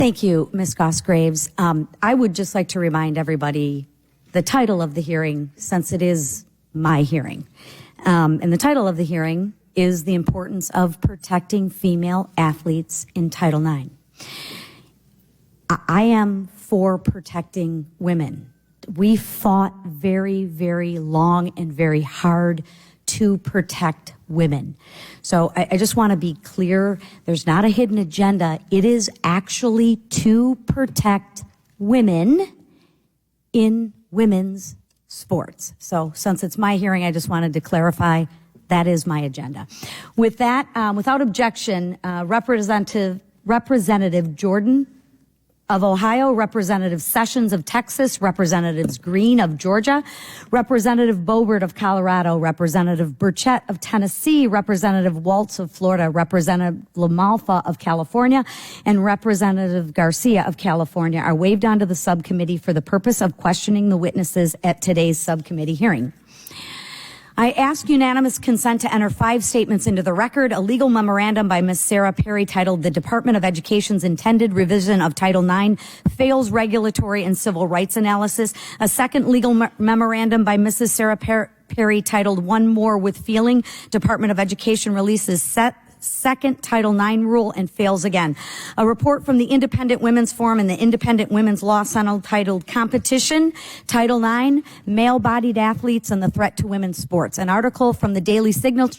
Thank you, Ms. Goss-Graves. I would just like to remind everybody the title of the hearing, since it is my hearing. And the title of the hearing is the importance of protecting female athletes in Title IX. I am for protecting women. We fought very, very long and very hard to protect women. So I just want to be clear, there's not a hidden agenda. It is actually to protect women in women's sports. So since it's my hearing, I just wanted to clarify that is my agenda. With that, without objection, Representative Jordan of Ohio, Representative Sessions of Texas, Representatives Green of Georgia, Representative Boebert of Colorado, Representative Burchett of Tennessee, Representative Waltz of Florida, Representative LaMalfa of California, and Representative Garcia of California are waived onto the subcommittee for the purpose of questioning the witnesses at today's subcommittee hearing. I ask unanimous consent to enter 5 statements into the record. A legal memorandum by Ms. Sarah Perry titled "The Department of Education's Intended Revision of Title IX Fails Regulatory and Civil Rights Analysis." A second legal memorandum by Mrs. Sarah Perry titled "One More with Feeling. Department of Education Releases Second Title IX Rule and Fails Again." A report from the Independent Women's Forum and the Independent Women's Law Center titled "Competition, Title IX, Male-Bodied Athletes and the Threat to Women's Sports." An article from the Daily Signal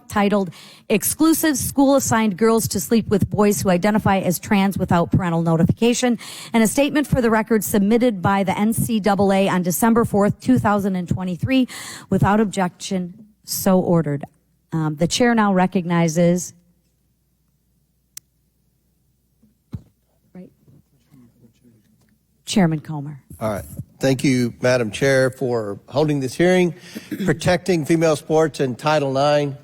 titled "Exclusive School Assigned Girls to Sleep with Boys Who Identify as Trans Without Parental Notification." And a statement for the record submitted by the NCAA on December 4th, 2023. Without objection, so ordered. The chair now recognizes Chairman Comer. All right. Thank you, Madam Chair, for holding this hearing, protecting female sports in Title IX.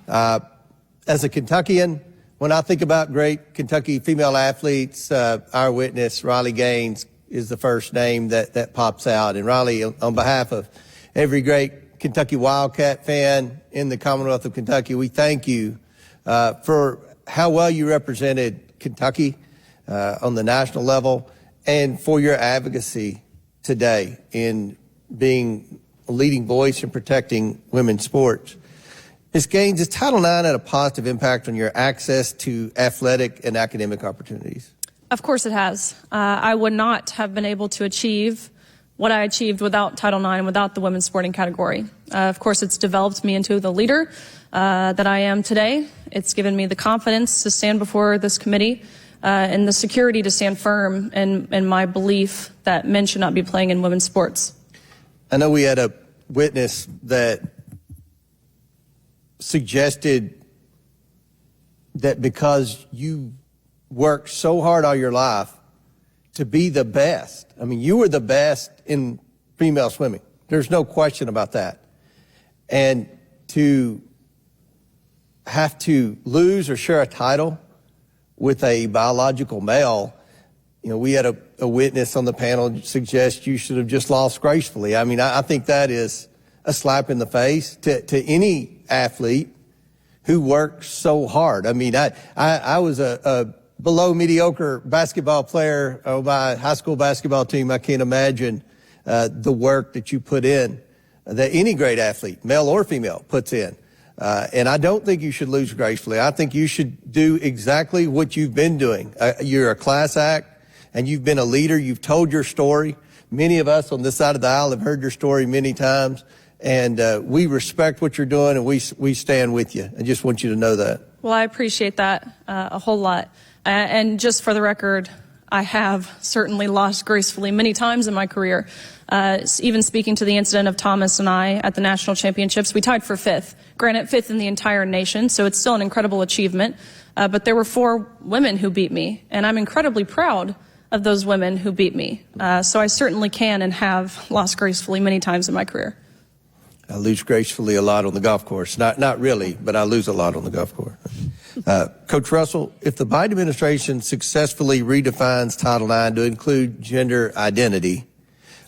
As a Kentuckian, when I think about great Kentucky female athletes, our witness, Riley Gaines, is the first name that pops out. And Riley, on behalf of every great Kentucky Wildcat fan in the Commonwealth of Kentucky, we thank you for how well you represented Kentucky on the national level and for your advocacy today in being a leading voice in protecting women's sports. Ms. Gaines, has Title IX had a positive impact on your access to athletic and academic opportunities? Of course it has. I would not have been able to achieve what I achieved without Title IX, without the women's sporting category. Of course, it's developed me into the leader that I am today. It's given me the confidence to stand before this committee and the security to stand firm in my belief that men should not be playing in women's sports. I know we had a witness that suggested that because you worked so hard all your life to be the best. I mean, you were the best in female swimming. There's no question about that. And to have to lose or share a title with a biological male, you know, we had a witness on the panel suggest you should have just lost gracefully. I mean, I think that is a slap in the face to any athlete who works so hard. I mean, I was a below mediocre basketball player on my high school basketball team. I can't imagine the work that you put in, that any great athlete, male or female, puts in. And I don't think you should lose gracefully. I think you should do exactly what you've been doing. You're a class act, and you've been a leader. You've told your story. Many of us on this side of the aisle have heard your story many times, and we respect what you're doing, and we stand with you. I just want you to know that. Well, I appreciate that a whole lot. And just for the record, I have certainly lost gracefully many times in my career. Even speaking to the incident of Thomas and I at the national championships, we tied for 5th. Granted, 5th in the entire nation, so it's still an incredible achievement. But there were 4 women who beat me, and I'm incredibly proud of those women who beat me. So I certainly can and have lost gracefully many times in my career. I lose gracefully a lot on the golf course. Not really, but I lose a lot on the golf course. Coach Russell, if the Biden administration successfully redefines Title IX to include gender identity,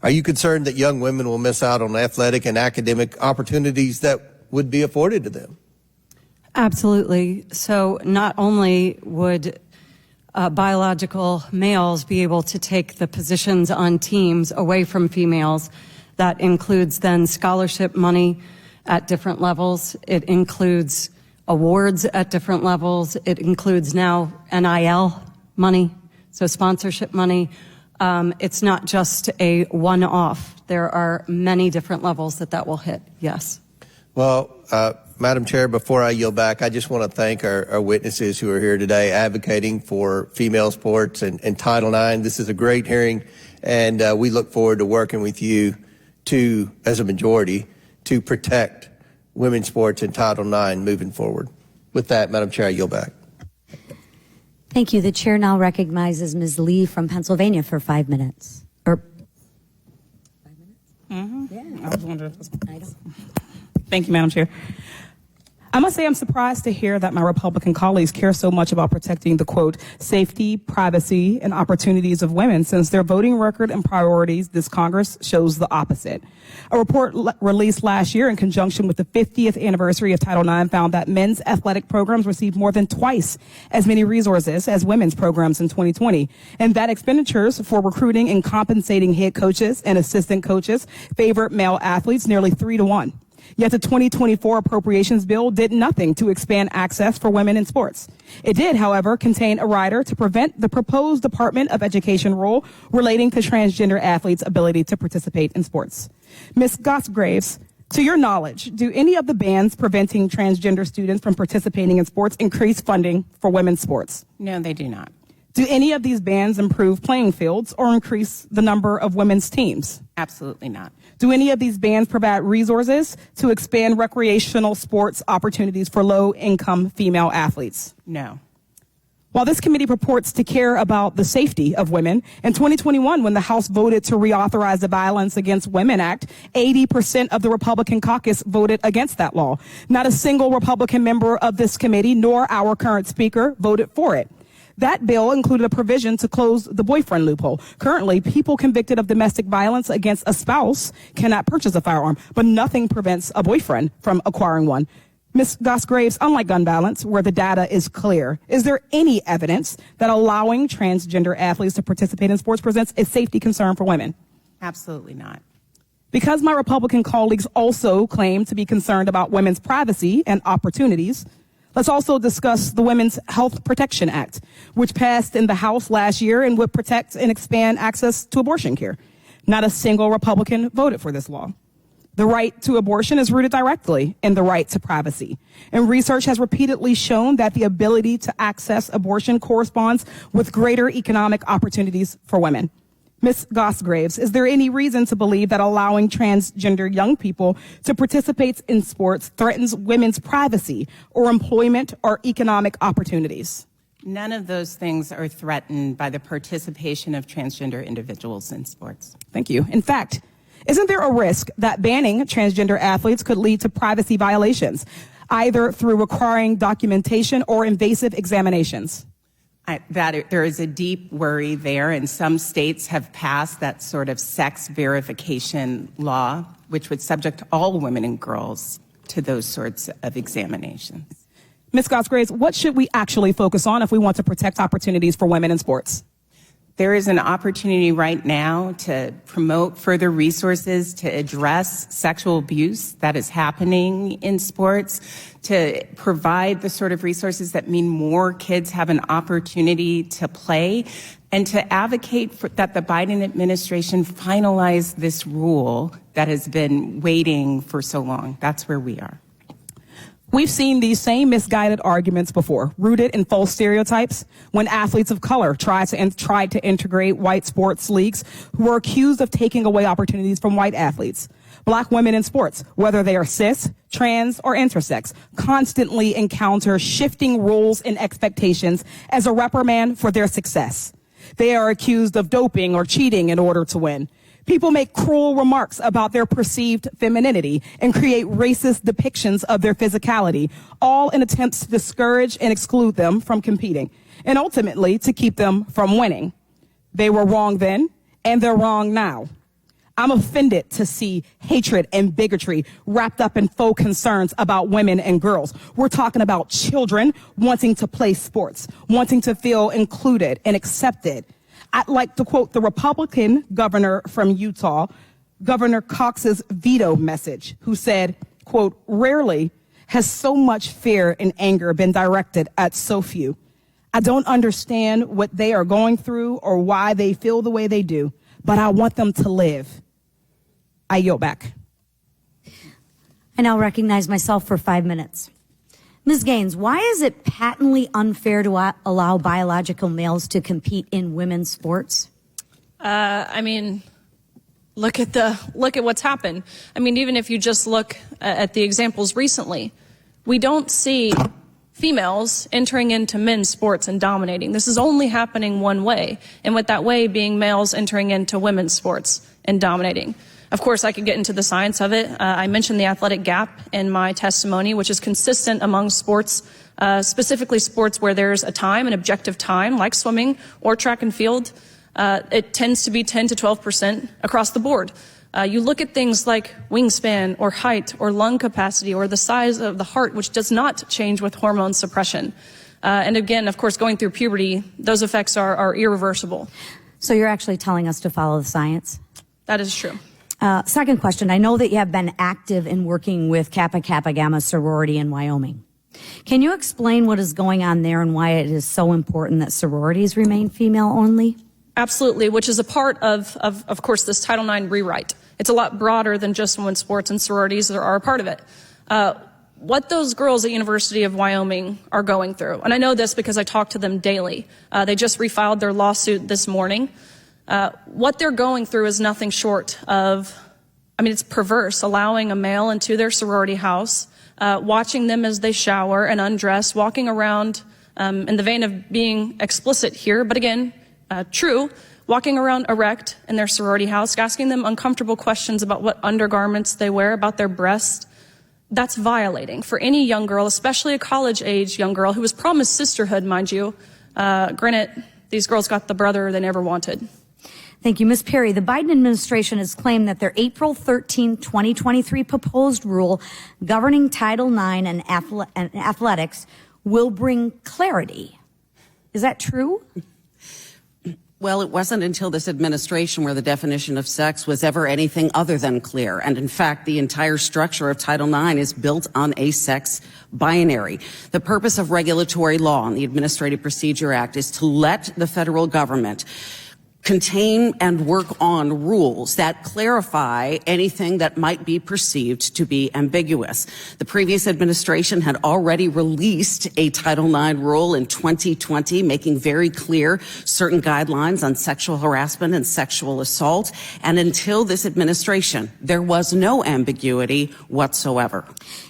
are you concerned that young women will miss out on athletic and academic opportunities that would be afforded to them? Absolutely. So not only would biological males be able to take the positions on teams away from females. That includes then scholarship money at different levels. It includes awards at different levels. It includes now NIL money, so sponsorship money. It's not just a one-off. There are many different levels that will hit, yes. Well, Madam Chair, before I yield back, I just want to thank our witnesses who are here today advocating for female sports and Title IX. This is a great hearing, and we look forward to working with you as a majority, to protect women's sports and Title IX moving forward. With that, Madam Chair, I yield back. Thank you. The chair now recognizes Ms. Lee from Pennsylvania for 5 minutes. Or 5 minutes? Yeah. I was wondering if it was... I don't. Thank you, Madam Chair. I must say I'm surprised to hear that my Republican colleagues care so much about protecting the, quote, safety, privacy, and opportunities of women, since their voting record and priorities this Congress shows the opposite. A report released last year in conjunction with the 50th anniversary of Title IX found that men's athletic programs received more than twice as many resources as women's programs in 2020, and that expenditures for recruiting and compensating head coaches and assistant coaches favored male athletes nearly 3 to 1. Yet the 2024 appropriations bill did nothing to expand access for women in sports. It did, however, contain a rider to prevent the proposed Department of Education rule relating to transgender athletes' ability to participate in sports. Ms. Gosgraves, to your knowledge, do any of the bans preventing transgender students from participating in sports increase funding for women's sports? No, they do not. Do any of these bans improve playing fields or increase the number of women's teams? Absolutely not. Do any of these bans provide resources to expand recreational sports opportunities for low-income female athletes? No. While this committee purports to care about the safety of women, in 2021, when the House voted to reauthorize the Violence Against Women Act, 80% of the Republican caucus voted against that law. Not a single Republican member of this committee, nor our current speaker, voted for it. That bill included a provision to close the boyfriend loophole. Currently, people convicted of domestic violence against a spouse cannot purchase a firearm, but nothing prevents a boyfriend from acquiring one. Ms. Gosgraves, unlike gun violence, where the data is clear, is there any evidence that allowing transgender athletes to participate in sports presents a safety concern for women? Absolutely not. Because my Republican colleagues also claim to be concerned about women's privacy and opportunities, let's also discuss the Women's Health Protection Act, which passed in the House last year and would protect and expand access to abortion care. Not a single Republican voted for this law. The right to abortion is rooted directly in the right to privacy. And research has repeatedly shown that the ability to access abortion corresponds with greater economic opportunities for women. Ms. Gosgraves, is there any reason to believe that allowing transgender young people to participate in sports threatens women's privacy or employment or economic opportunities? None of those things are threatened by the participation of transgender individuals in sports. Thank you. In fact, isn't there a risk that banning transgender athletes could lead to privacy violations, either through requiring documentation or invasive examinations? There is a deep worry there, and some states have passed that sort of sex verification law, which would subject all women and girls to those sorts of examinations. Ms. Gosgraves, what should we actually focus on if we want to protect opportunities for women in sports? There is an opportunity right now to promote further resources to address sexual abuse that is happening in sports, to provide the sort of resources that mean more kids have an opportunity to play, and to advocate for that the Biden administration finalize this rule that has been waiting for so long. That's where we are. We've seen these same misguided arguments before, rooted in false stereotypes, when athletes of color tried to integrate white sports leagues who were accused of taking away opportunities from white athletes. Black women in sports, whether they are cis, trans, or intersex, constantly encounter shifting roles and expectations as a reprimand for their success. They are accused of doping or cheating in order to win. People make cruel remarks about their perceived femininity and create racist depictions of their physicality, all in attempts to discourage and exclude them from competing, and ultimately to keep them from winning. They were wrong then, and they're wrong now. I'm offended to see hatred and bigotry wrapped up in faux concerns about women and girls. We're talking about children wanting to play sports, wanting to feel included and accepted. I'd like to quote the Republican governor from Utah, Governor Cox's veto message, who said, quote, "Rarely has so much fear and anger been directed at so few. I don't understand what they are going through or why they feel the way they do, but I want them to live." I yield back. I now recognize myself for 5 minutes. Ms. Gaines, why is it patently unfair to allow biological males to compete in women's sports? Look at what's happened. I mean, even if you just look at the examples recently, we don't see females entering into men's sports and dominating. This is only happening one way, and with that way being males entering into women's sports and dominating. Of course, I could get into the science of it. I mentioned the athletic gap in my testimony, which is consistent among sports, specifically sports where there's a time, an objective time, like swimming or track and field. It tends to be 10 to 12% across the board. You look at things like wingspan or height or lung capacity or the size of the heart, which does not change with hormone suppression. And again, of course, going through puberty, those effects are irreversible. So you're actually telling us to follow the science? That is true. Second question, I know that you have been active in working with Kappa Kappa Gamma sorority in Wyoming. Can you explain what is going on there and why it is so important that sororities remain female only? Absolutely, which is a part of course, this Title IX rewrite. It's a lot broader than just women's sports, and sororities are a part of it. What those girls at University of Wyoming are going through, and I know this because I talk to them daily. They just refiled their lawsuit this morning. What they're going through is nothing short of, it's perverse, allowing a male into their sorority house, watching them as they shower and undress, walking around, in the vein of being explicit here, but again, true, walking around erect in their sorority house, asking them uncomfortable questions about what undergarments they wear, about their breasts. That's violating for any young girl, especially a college-age young girl who was promised sisterhood, mind you. Granted, these girls got the brother they never wanted. Thank you. Ms. Perry, the Biden administration has claimed that their April 13, 2023 proposed rule governing Title IX and athletics will bring clarity. Is that true? Well, it wasn't until this administration where the definition of sex was ever anything other than clear. And in fact, the entire structure of Title IX is built on a sex binary. The purpose of regulatory law and the Administrative Procedure Act is to let the federal government contain and work on rules that clarify anything that might be perceived to be ambiguous. The previous administration had already released a Title IX rule in 2020, making very clear certain guidelines on sexual harassment and sexual assault. And until this administration, there was no ambiguity whatsoever.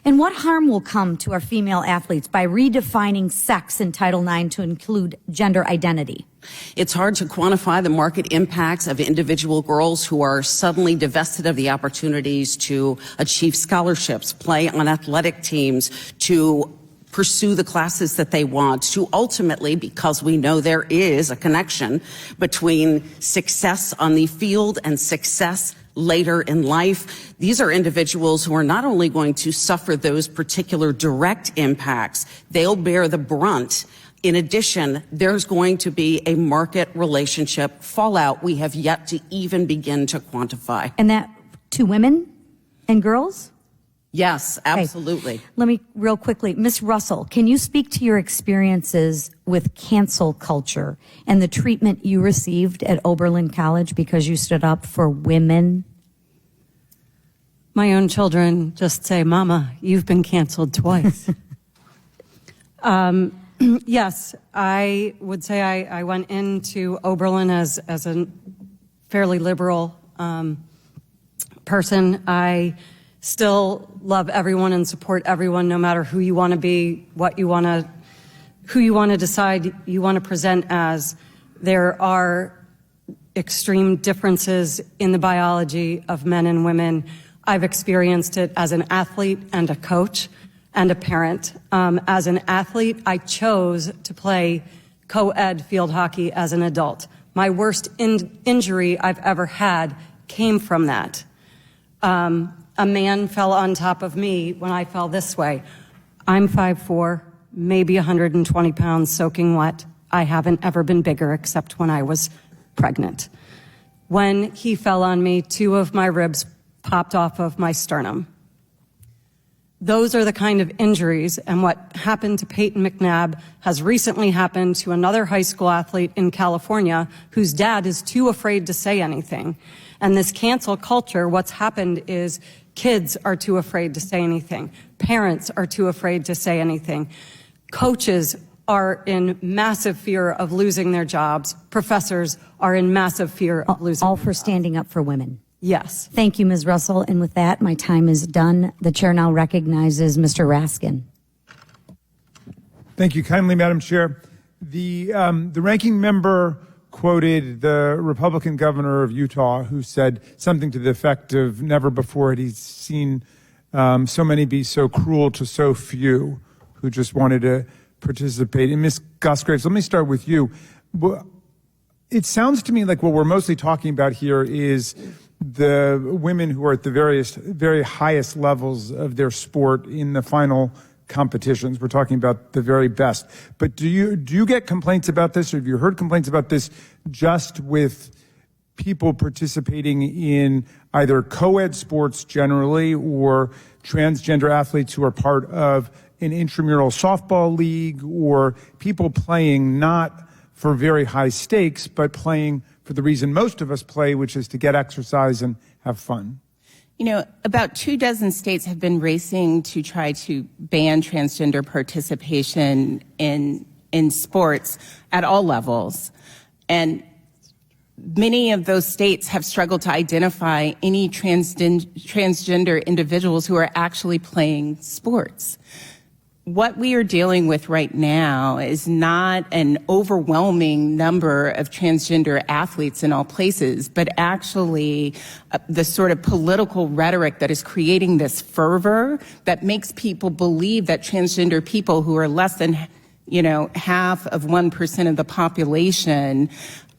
And what harm will come to our female athletes by redefining sex in Title IX to include gender identity? It's hard to quantify the market impacts of individual girls who are suddenly divested of the opportunities to achieve scholarships, play on athletic teams, to pursue the classes that they want, to ultimately, because we know there is a connection between success on the field and success later in life. These are individuals who are not only going to suffer those particular direct impacts, they'll bear the brunt. In addition, there's going to be a market relationship fallout we have yet to even begin to quantify. And that to women and girls? Yes, absolutely. Okay. Let me real quickly, Ms. Russell, can you speak to your experiences with cancel culture and the treatment you received at Oberlin College because you stood up for women? My own children just say, "Mama, you've been canceled twice." Yes, I would say I went into Oberlin as a fairly liberal person. I still love everyone and support everyone, no matter who you want to be, who you want to decide you want to present as. There are extreme differences in the biology of men and women. I've experienced it as an athlete and a coach and a parent. As an athlete, I chose to play co-ed field hockey as an adult. My worst injury I've ever had came from that. A man fell on top of me when I fell this way. I'm 5'4", maybe 120 pounds soaking wet. I haven't ever been bigger except when I was pregnant. When he fell on me, 2 of my ribs popped off of my sternum. Those are the kind of injuries, and what happened to Peyton McNabb has recently happened to another high school athlete in California whose dad is too afraid to say anything. And this cancel culture, what's happened is kids are too afraid to say anything. Parents are too afraid to say anything. Coaches are in massive fear of losing their jobs. Professors are in massive fear of losing All their for jobs. standing up for women. Yes. Thank you, Ms. Russell. And with that, my time is done. The chair now recognizes Mr. Raskin. Thank you kindly, Madam Chair. The ranking member quoted the Republican governor of Utah, who said something to the effect of never before had he seen so many be so cruel to so few who just wanted to participate. And Ms. Gosgraves, let me start with you. It sounds to me like what we're mostly talking about here is the women who are at the very highest levels of their sport in the final competitions. We're talking about the very best. But do you get complaints about this, or have you heard complaints about this just with people participating in either co-ed sports generally or transgender athletes who are part of an intramural softball league, or people playing not for very high stakes, but playing for the reason most of us play, which is to get exercise and have fun? You know, about 24 states have been racing to try to ban transgender participation in sports at all levels. And many of those states have struggled to identify any transgender individuals who are actually playing sports. What we are dealing with right now is not an overwhelming number of transgender athletes in all places, but actually the sort of political rhetoric that is creating this fervor that makes people believe that transgender people who are less than, half of 1% of the population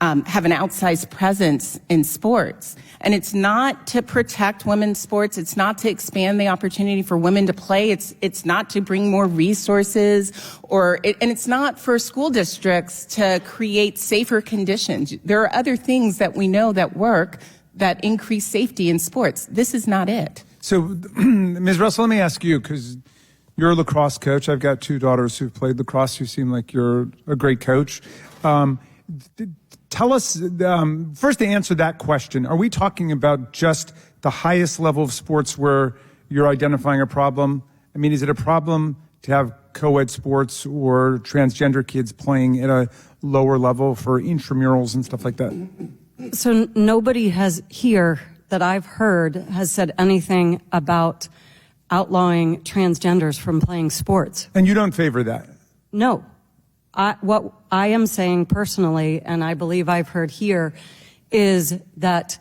have an outsized presence in sports. And it's not to protect women's sports. It's not to expand the opportunity for women to play. It's not to bring more resources, and it's not for school districts to create safer conditions. There are other things that we know that work that increase safety in sports. This is not it. So, Ms. Russell, let me ask you, because you're a lacrosse coach. I've got 2 daughters who've played lacrosse who seem like you're a great coach. Tell us, first to answer that question, are we talking about just the highest level of sports where you're identifying a problem? I mean, is it a problem to have co-ed sports or transgender kids playing at a lower level for intramurals and stuff like that? So nobody has here that I've heard has said anything about outlawing transgenders from playing sports. And you don't favor that? No. What I am saying personally, and I believe I've heard here, is that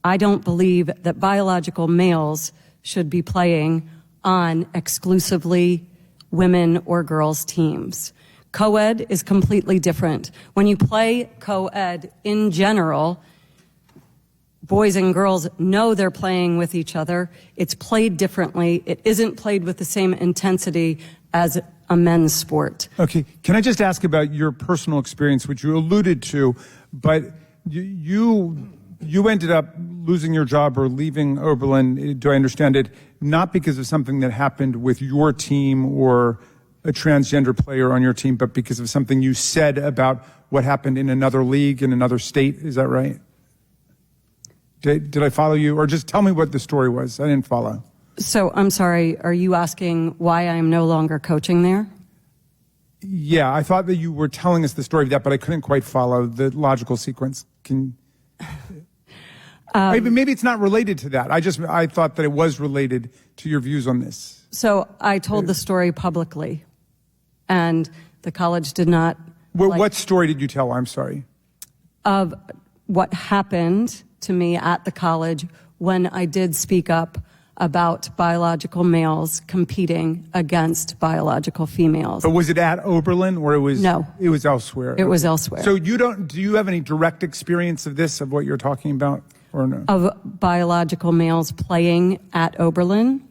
I don't believe that biological males should be playing on exclusively women or girls teams. Co-ed is completely different. When you play co-ed in general, boys and girls know they're playing with each other. It's played differently. It isn't played with the same intensity as a men's sport. Okay, can I just ask about your personal experience, which you alluded to, but you ended up losing your job or leaving Oberlin, do I understand it, not because of something that happened with your team or a transgender player on your team, but because of something you said about what happened in another league in another state, is that right? Did I follow you? Or just tell me what the story was. I didn't follow. So I'm sorry, are you asking why I'm no longer coaching there? Yeah, I thought that you were telling us the story of that, but I couldn't quite follow the logical sequence. Maybe it's not related to that. I thought that it was related to your views on this. So I told the story publicly, and the college did not. What story did you tell? I'm sorry. Of what happened to me at the college when I did speak up about biological males competing against biological females. But was it at Oberlin, or it was? No. It was elsewhere. It was elsewhere. So do you have any direct experience of this, of what you're talking about? or no? Of biological males playing at Oberlin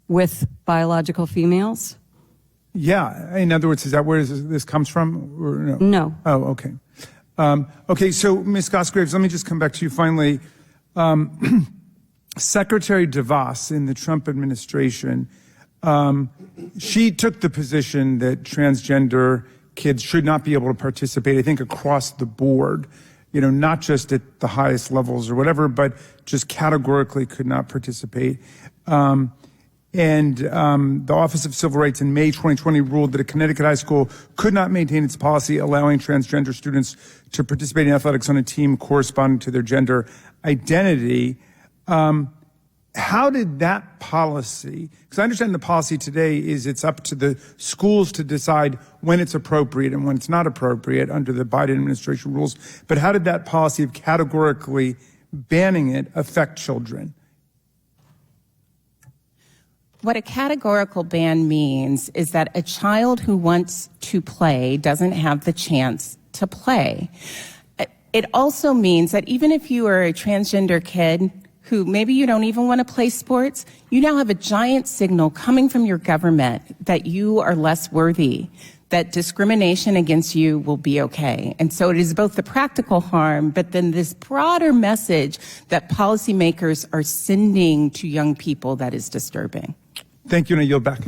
with biological females? Yeah. In other words, is that where this comes from? Or no? No. Oh, okay. Okay, so Ms. Cosgraves, let me just come back to you finally. Secretary DeVos in the Trump administration, she took the position that transgender kids should not be able to participate, I think, across the board, not just at the highest levels or whatever, but just categorically could not participate. The Office of Civil Rights in May 2020 ruled that a Connecticut high school could not maintain its policy allowing transgender students to participate in athletics on a team corresponding to their gender identity. How did that policy, because I understand the policy today is it's up to the schools to decide when it's appropriate and when it's not appropriate under the Biden administration rules, but how did that policy of categorically banning it affect children? What a categorical ban means is that a child who wants to play doesn't have the chance to play. It also means that even if you are a transgender kid who maybe you don't even want to play sports, you now have a giant signal coming from your government that you are less worthy, that discrimination against you will be okay. And so it is both the practical harm, but then this broader message that policymakers are sending to young people that is disturbing. Thank you, and I yield back.